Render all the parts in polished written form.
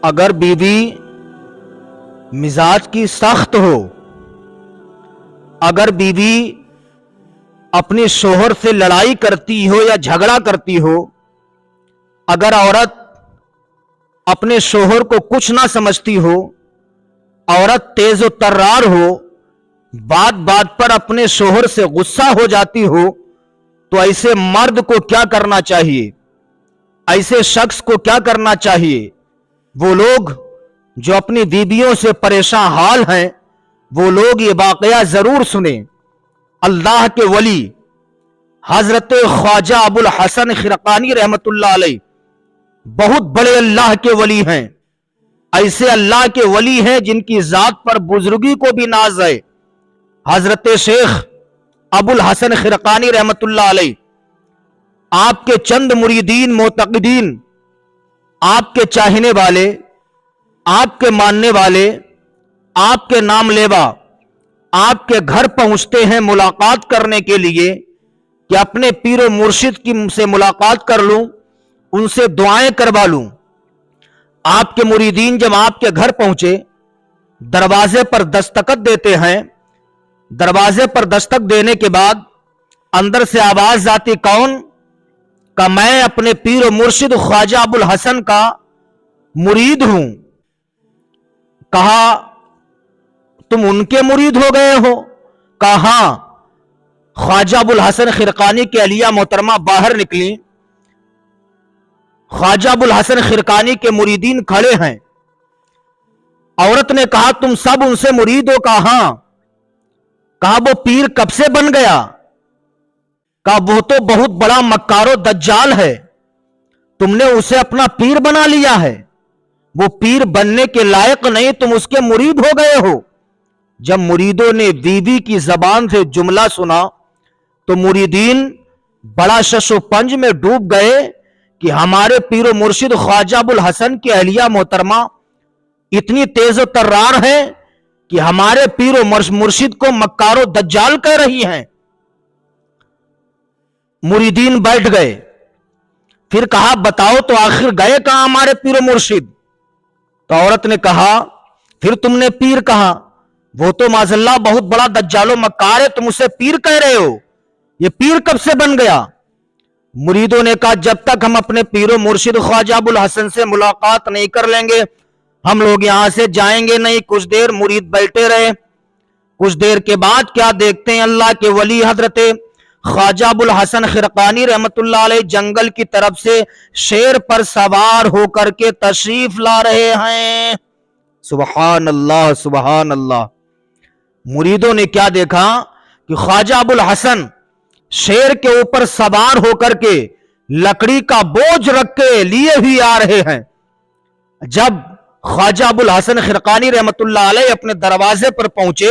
اگر بیوی مزاج کی سخت ہو، اگر بیوی اپنے شوہر سے لڑائی کرتی ہو یا جھگڑا کرتی ہو، اگر عورت اپنے شوہر کو کچھ نہ سمجھتی ہو، عورت تیز و ترار ہو، بات بات پر اپنے شوہر سے غصہ ہو جاتی ہو، تو ایسے مرد کو کیا کرنا چاہیے؟ ایسے شخص کو کیا کرنا چاہیے؟ وہ لوگ جو اپنی بیویوں سے پریشان حال ہیں، وہ لوگ یہ واقعہ ضرور سنیں۔ اللہ کے ولی حضرت خواجہ ابو الحسن خرقانی رحمت اللہ علیہ بہت بڑے اللہ کے ولی ہیں۔ ایسے اللہ کے ولی ہیں جن کی ذات پر بزرگی کو بھی ناز ہے۔ حضرت شیخ ابو الحسن خرقانی رحمت اللہ علیہ آپ کے چند مریدین معتقدین، آپ کے چاہنے والے، آپ کے ماننے والے، آپ کے نام لیوا آپ کے گھر پہنچتے ہیں ملاقات کرنے کے لیے کہ اپنے پیر و مرشد کی سے ملاقات کر لوں، ان سے دعائیں کروا لوں۔ آپ کے مریدین جب آپ کے گھر پہنچے، دروازے پر دستخط دیتے ہیں۔ دروازے پر دستک دینے کے بعد اندر سے آواز آتی، کون؟ کہ میں اپنے پیر و مرشد خواجہ ابو الحسن کا مرید ہوں۔ کہا تم ان کے مرید ہو گئے ہو؟ کہا ہاں۔ خواجہ ابو الحسن خرقانی کی اہلیہ محترمہ باہر نکلی، خواجہ ابو الحسن خرقانی کے مریدین کھڑے ہیں۔ عورت نے کہا تم سب ان سے مرید ہو؟ کہا ہاں۔ کہا وہ پیر کب سے بن گیا؟ کہا وہ تو بہت بڑا مکار و دجال ہے، تم نے اسے اپنا پیر بنا لیا ہے، وہ پیر بننے کے لائق نہیں، تم اس کے مرید ہو گئے ہو۔ جب مریدوں نے بیوی کی زبان سے جملہ سنا تو مریدین بڑا شش و پنج میں ڈوب گئے کہ ہمارے پیر و مرشد خواجہ ابو الحسن کی اہلیہ محترمہ اتنی تیز و ترار ہے کہ ہمارے پیر و مرشد کو مکار و دجال کہہ رہی ہیں۔ مریدین بیٹھ گئے، پھر کہا بتاؤ تو آخر گئے کہاں ہمارے پیر و مرشد؟ تو عورت نے کہا پھر تم نے پیر کہا، وہ تو معاذ اللہ بہت بڑا دجال و مکار ہے، تم اسے پیر کہہ رہے ہو، یہ پیر کب سے بن گیا؟ مریدوں نے کہا جب تک ہم اپنے پیر و مرشد خواجہ ابو الحسن سے ملاقات نہیں کر لیں گے ہم لوگ یہاں سے جائیں گے نہیں۔ کچھ دیر مرید بیٹھے رہے، کچھ دیر کے بعد کیا دیکھتے ہیں، اللہ کے ولی حضرت خواجہ ابو الحسن خرقانی رحمت اللہ علیہ جنگل کی طرف سے شیر پر سوار ہو کر کے تشریف لا رہے ہیں۔ سبحان اللہ سبحان اللہ۔ مریدوں نے کیا دیکھا کہ خواجہ ابو الحسن شیر کے اوپر سوار ہو کر کے لکڑی کا بوجھ رکھ کے لیے ہی آ رہے ہیں۔ جب خواجہ ابو الحسن خرقانی رحمت اللہ علیہ اپنے دروازے پر پہنچے،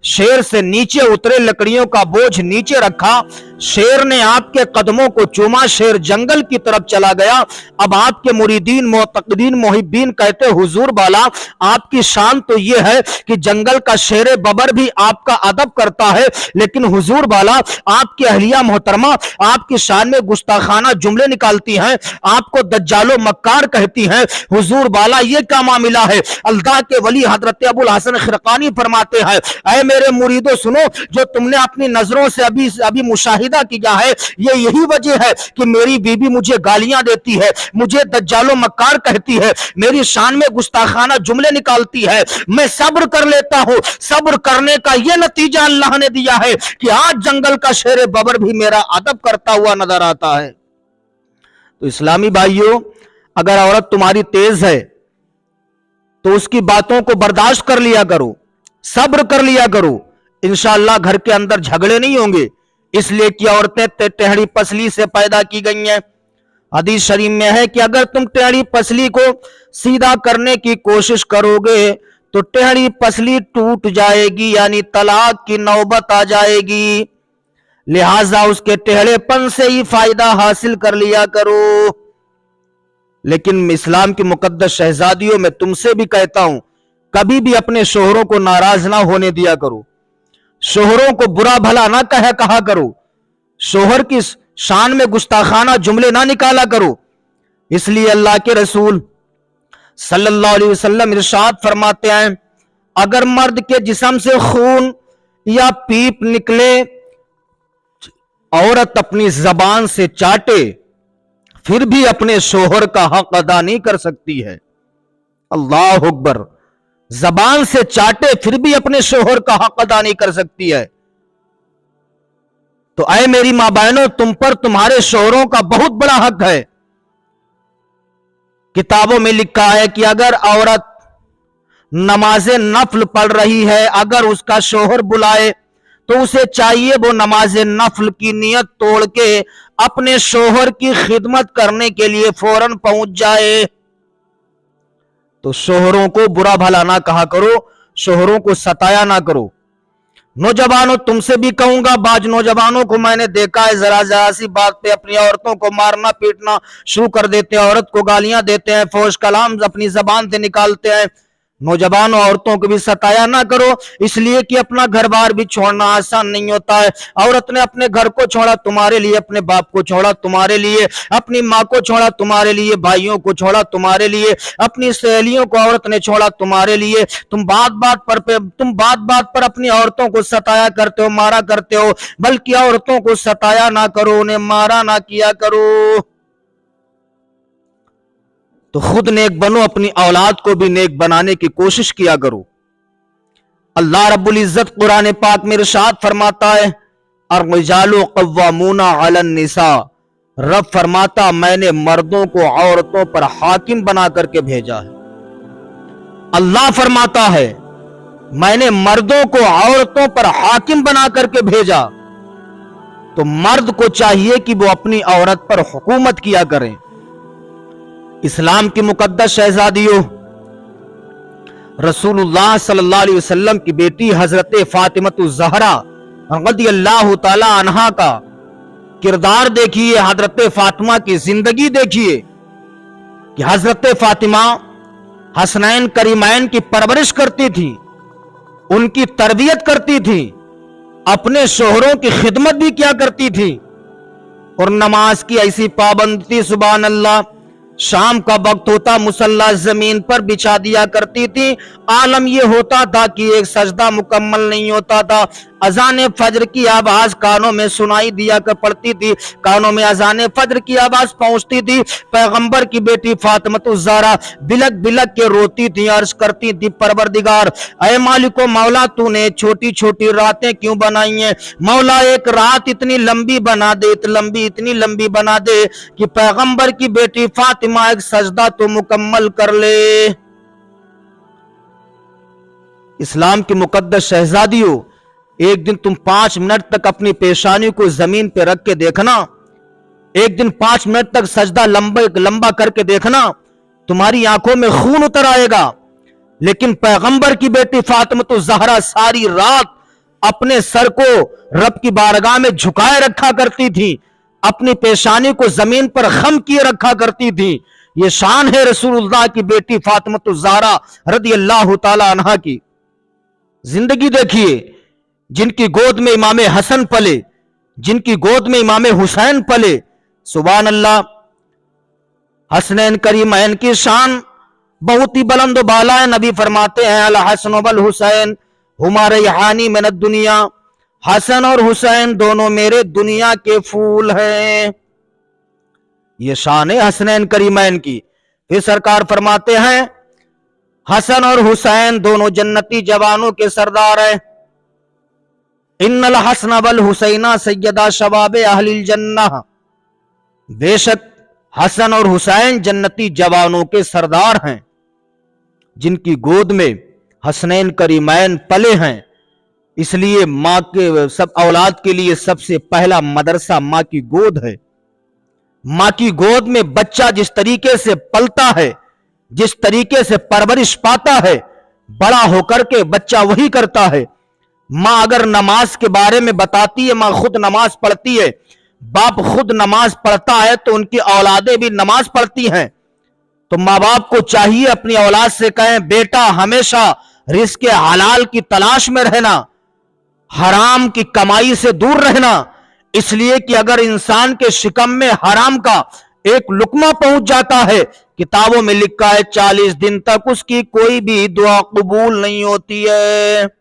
شیر سے نیچے اترے، لکڑیوں کا بوجھ نیچے رکھا، شیر نے آپ کے قدموں کو چوما، شیر جنگل کی طرف چلا گیا۔ اب آپ کے مریدین معتقدین محبین کہتے حضور بالا آپ کی شان تو یہ ہے کہ جنگل کا شیر ببر بھی آپ کا ادب کرتا ہے، لیکن حضور بالا آپ کی اہلیہ محترمہ آپ کی شان میں گستاخانہ جملے نکالتی ہیں، آپ کو دجال و مکار کہتی ہیں، حضور بالا یہ کیا معاملہ ہے؟ اللہ کے ولی حضرت ابو الحسن خرقانی فرماتے ہیں اے میرے مریدو سنو، جو تم نے اپنی نظروں سے ابھی مشاہدہ کیا ہے، یہ یہی وجہ ہے کہ میری بیوی مجھے گالیاں دیتی ہے، مجھے دجال و مکار کہتی ہے، میری شان میں گستاخانہ جملے نکالتی ہے، میں صبر کر لیتا ہوں، صبر کرنے کا یہ نتیجہ اللہ نے دیا ہے کہ آج جنگل کا شیر ببر بھی میرا ادب کرتا ہوا نظر آتا ہے۔ تو اسلامی بھائیوں، اگر عورت تمہاری تیز ہے تو اس کی باتوں کو برداشت کر لیا کرو، صبر کر لیا کرو، انشاءاللہ گھر کے اندر جھگڑے نہیں ہوں گے، اس لیے کہ عورتیں ٹیڑھی پسلی سے پیدا کی گئی ہیں۔ حدیث شریف میں ہے کہ اگر تم ٹیڑھی پسلی کو سیدھا کرنے کی کوشش کرو گے تو ٹیڑھی پسلی ٹوٹ جائے گی، یعنی طلاق کی نوبت آ جائے گی، لہٰذا اس کے ٹیڑھے پن سے ہی فائدہ حاصل کر لیا کرو۔ لیکن اسلام کی مقدس شہزادیوں میں تم سے بھی کہتا ہوں کبھی بھی اپنے شوہروں کو ناراض نہ ہونے دیا کرو، شوہروں کو برا بھلا نہ کہا کرو، شوہر کی شان میں گستاخانہ جملے نہ نکالا کرو۔ اس لیے اللہ کے رسول सल्लल्लाहु अलैहि वसल्लम इरशाद फरमाते हैं, अगर मर्द के जिस्म से खून या पीप निकले, औरत अपनी जबान से चाटे, फिर भी अपने शोहर का हक अदा नहीं कर सकती है। अल्लाह अकबर। जबान से चाटे फिर भी अपने शोहर का हक अदा नहीं कर सकती है। तो ऐ मेरी मां बहनों, तुम पर तुम्हारे शोहरों का बहुत बड़ा हक है। किताबों में लिखा है कि अगर औरत नमाज नफल पढ़ रही है, अगर उसका शोहर बुलाए तो उसे चाहिए वो नमाज नफल की नियत तोड़ के अपने शोहर की खिदमत करने के लिए फौरन पहुंच जाए। तो शोहरों को बुरा भला ना कहा करो, शोहरों को सताया ना करो। नौजवानों, तुमसे भी कहूंगा, बाज नौजवानों को मैंने देखा है जरा जरा सी बात पे अपनी औरतों को मारना पीटना शुरू कर देते हैं, औरत को गालियां देते हैं, फौश कलाम अपनी जबान से निकालते हैं। नौजवानों, औरतों को भी सताया ना करो, इसलिए कि अपना घर बार भी छोड़ना आसान नहीं होता है। औरत ने अपने घर को छोड़ा तुम्हारे लिए, अपने बाप को छोड़ा तुम्हारे लिए, अपनी माँ को छोड़ा तुम्हारे लिए, भाइयों को छोड़ा तुम्हारे लिए, अपनी सहेलियों को औरत ने छोड़ा तुम्हारे लिए। तुम बात बात पर अपनी औरतों को सताया करते हो, मारा करते हो, बल्कि औरतों को सताया ना करो, उन्हें मारा ना किया करो। तो खुद नेक बनो, अपनी औलाद को भी नेक बनाने की कोशिश किया करो। अल्लाह रब्बुल इज्जत कुरान पाक में इरशाद फरमाता है, अर्रिजालु कव्वामूना अलन निसा, रब फरमाता मैंने मर्दों को औरतों पर हाकिम बना करके भेजा है। अल्लाह फरमाता है मैंने मर्दों को औरतों पर हाकिम बना करके भेजा। तो मर्द को चाहिए कि वो अपनी औरत पर हुकूमत किया करें। इस्लाम की मुकद्दस शहजादियों, रसूलुल्लाह सल्लल्लाहु अलैहि वसल्लम की बेटी हजरत फातिमतुज़ ज़हरा रज़ियल्लाहु ताला अन्हा का किरदार देखिए, हजरत फातिमा की जिंदगी देखिए कि हजरत फातिमा हसनैन करीमैन की परवरिश करती थी, उनकी तरबियत करती थी, अपने शोहरों की खिदमत भी किया करती थी, और नमाज की ऐसी पाबंदी थी, सुभान अल्लाह, शाम का वक्त होता मुसल्ला जमीन पर बिछा दिया करती थी। आलम यह होता था कि एक सजदा मुकम्मल नहीं होता था। अजान फजर की आवाज कानों में सुनाई दिया कर पड़ती थी, कानों में अजान फजर की आवाज पहुंचती थी। पैगंबर की बेटी फातिमतुज़ ज़हरा बिलक बिलक के रोती थी, अर्ज करती थी, परवरदिगार ऐ मालिको मौला, तूने छोटी छोटी रातें क्यों बनाई हैं? मौला एक रात इतनी लंबी बना दे, इतनी लंबी बना दे कि पैगंबर की बेटी फातिमा एक सजदा तो मुकम्मल कर ले। इस्लाम की मुकद्दस शहजादियों, एक दिन तुम 5 मिनट तक अपनी पेशानी को जमीन पे रख के देखना, एक दिन 5 मिनट तक सजदा लंबा करके देखना, तुम्हारी आंखों में खून उतर आएगा। लेकिन पैगंबर की बेटी फातिमतुज़ ज़हरा सारी रात अपने सर को रब की बारगाह में झुकाए रखा करती थी, अपनी पेशानी को जमीन पर खम किए रखा करती थी। ये शान है रसूलुल्लाह की बेटी फातिमतुज़ ज़हरा रज़ियल्लाहु ताला अन्हा की। जिंदगी देखिए, जिनकी गोद में इमाम हसन पले, जिनकी गोद में इमाम हुसैन पले, सुभान अल्लाह। हसनैन करीमैन की शान बहुत ही बुलंद बाला है। नबी फरमाते हैं अल हसन वल हुसैन हुमा रैहानी मिनद दुनिया, हसन और हुसैन दोनों मेरे दुनिया के फूल हैं। ये शान है हसनैन करीमैन की। फिर सरकार फरमाते हैं हसन और हुसैन दोनों जन्नती जवानों के सरदार हैं। इन्नल हसन वल हुसैना सय्यदा शबाबे अहलिल जन्नह, बेशक हसन और हुसैन जन्नती जवानों के सरदार हैं, जिनकी गोद में हसनैन करीमैन पले हैं। इसलिए मां के सब औलाद के लिए सबसे पहला मदरसा मां की गोद है। मां की गोद में बच्चा जिस तरीके से पलता है, जिस तरीके से परवरिश पाता है, बड़ा होकर के बच्चा वही करता है। मां अगर नमाज के बारे में बताती है, मां खुद नमाज पढ़ती है, बाप खुद नमाज पढ़ता है, तो उनकी औलादें भी नमाज पढ़ती हैं। तो माँ बाप को चाहिए अपनी औलाद से कहें, बेटा हमेशा रिस्क हलाल की तलाश में रहना, हराम की कमाई से दूर रहना। इसलिए कि अगर इंसान के शिकम में हराम का ایک لقمہ پہنچ جاتا ہے، کتابوں میں لکھا ہے 40 دن تک اس کی کوئی بھی دعا قبول نہیں ہوتی ہے۔